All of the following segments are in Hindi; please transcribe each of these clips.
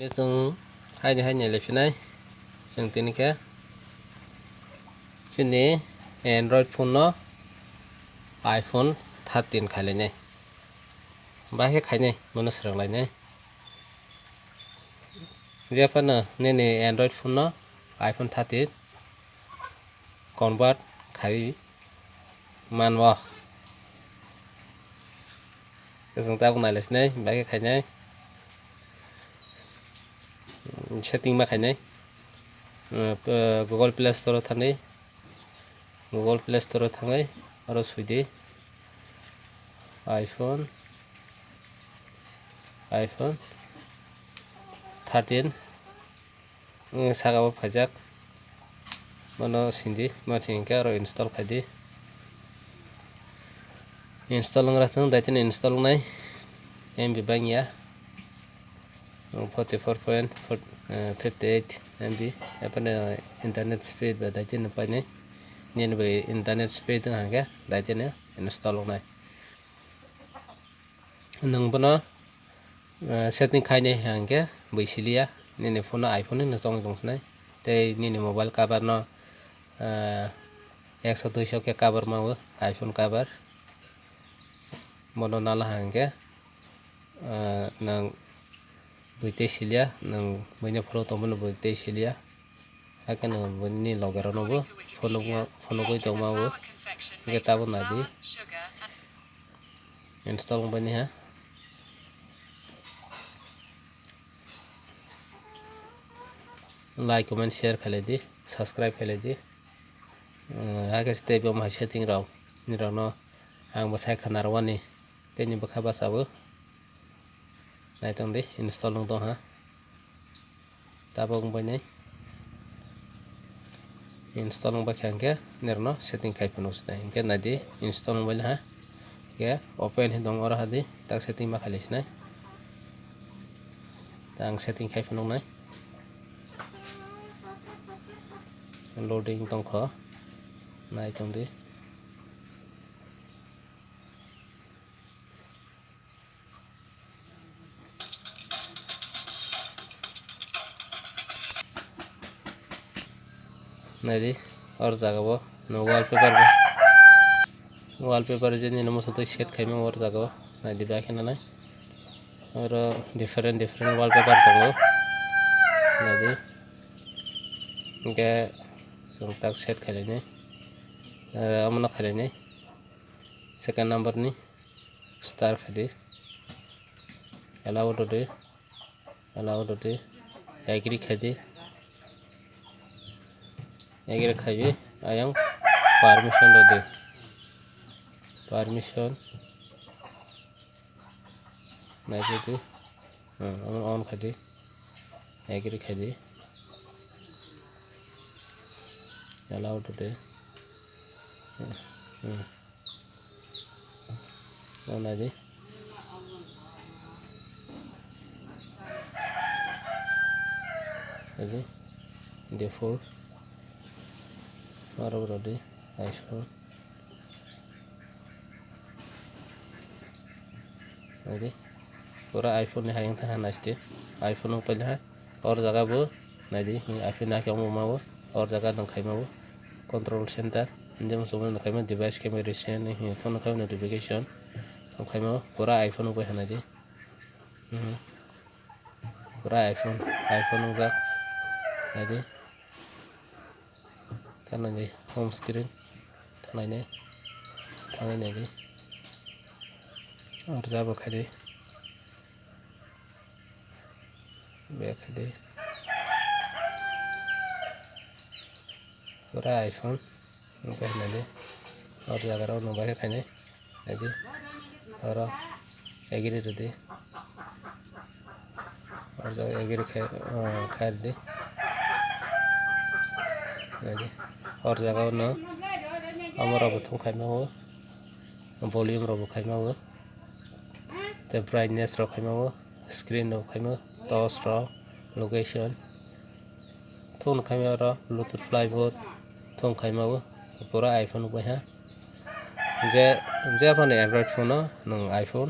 Ini जों हायनो लेफिनाय जों तिनिखे जोंनि एंड्रॉइड फोन न आईफोन 13 खालायनाय बाहे खायनाय मनो सरलायनाय जेफानो नेने एंड्रॉइड फोन न आईफोन 13 कन्वर्ट खाय मानवा जों ता बुंनायलेसनाय बाहे खायनाय सेटिंग मा खायनाय गूगल प्ले स्टोर थांनाय गूगल प्ले स्टोर थांनाय आरो सुइदि आईफोन 13 सागाबो फाजाक मनो सिंदि माथिंके आरो इंस्टॉल खायदि इंस्टॉल राथों दाइथिन इंस्टॉल नाय MB बांगिया 44.58 MB अपने इंटरनेट स्पीड दाइथिन पाइने निनबे इंटरनेट स्पीड हांगे दाइथिन इंस्टॉल नाय नंबना सेटिंग खायने हांगे बैसिलिया निने फोन आईफोन न जों दंसनाय ते निने मोबाइल कवर न 100-200 के कवर मावो आईफोन कवर मनो नाला हांगे नंग बुइते सिलिया नंग मैंने फोटो तो मनो बुइते सिलिया आके न बन्नी लॉगर नबो फोन कोई तो मावो के ताबो नादी इंस्टॉल बनी है लाइक कमेंट शेयर खाले दी सब्सक्राइब खाले दी आगे स्टेप हम सेटिंग राव निरानो आं बसाय खानारवानी तेनि बखा बासाबो नायतों दे इंस्टॉल दं हा ताबो बने इंस्टॉल बाखांके निरानो सेटिंग खायफनोस इनके नादी इंस्टॉल बने हा के ओपन ही दं और हादी ता सेटिंग मा खालिसनाय ता आं सेटिंग खायफनो नाय लोडिंग दंख नायतों दे नायदि और जागाबो न वॉलपेपर जेनि नमस तो सेट खायमे और जागाबो नायदि बाखिना नाय और डिफरेंट वॉलपेपर दंगो नायदि इनके जों ताक सेट खालायने अमना खालायने सेकेंड नंबर नि स्टार खादि अलाउ दे एग्री खादि एग्री खायबे आयं परमिशन दे परमिशन नायदि ऑन खादि एग्री खादि अलाउ दे नायदि default और दे आईफोन नायदि पूरा आईफोन ने हायं था नाचते आईफोन पहले है और जगह वो नायदि आईफोन ना क्या मावो और जगह दं खायमावो कंट्रोल सेंटर इंजम सोमन खायमा डिवाइस कैमरेशन ही तो नखाय नोटिफिकेशन तो खायमा पूरा आईफोन पे है नायदि पूरा आईफोन जा नायदि थानायनि होम स्क्रीन थानायनि नायदि और जाबो खायदि बे खायदि पूरा आईफोन नायदि और जगह नंबर खायने नायदि और एग्री दे और जगह एग्री खाय दे नायदि और जगह न हमारा बथुम खायमावो वॉल्यूम रबो खायमावो ते ब्राइटनेस रो खायमावो स्क्रीन रो खायमावो टच रो लोकेशन थोन खायमावो ब्लूटूथ फ्लाईबोर्ड थोन खायमावो पूरा आईफोन पे है जे अपन एंड्रॉइड फोन न आईफोन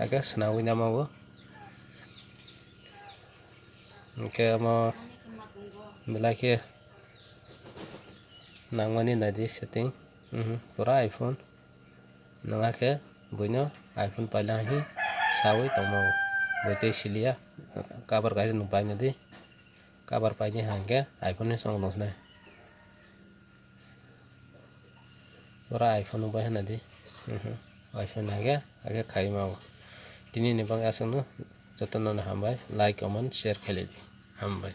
आगे सनावै नामावो Oke amo belai ke nangmani nadi setting pura iPhone nanga ke buino iPhone paila hi sawi tomo boite silia kabar kaisa nung paina di kabar paini hangke iPhone ni song nong nai pura iPhone nung paina di iPhone age kai mau tini ni bang asang no jotono na hambai like comment share kheledi hambai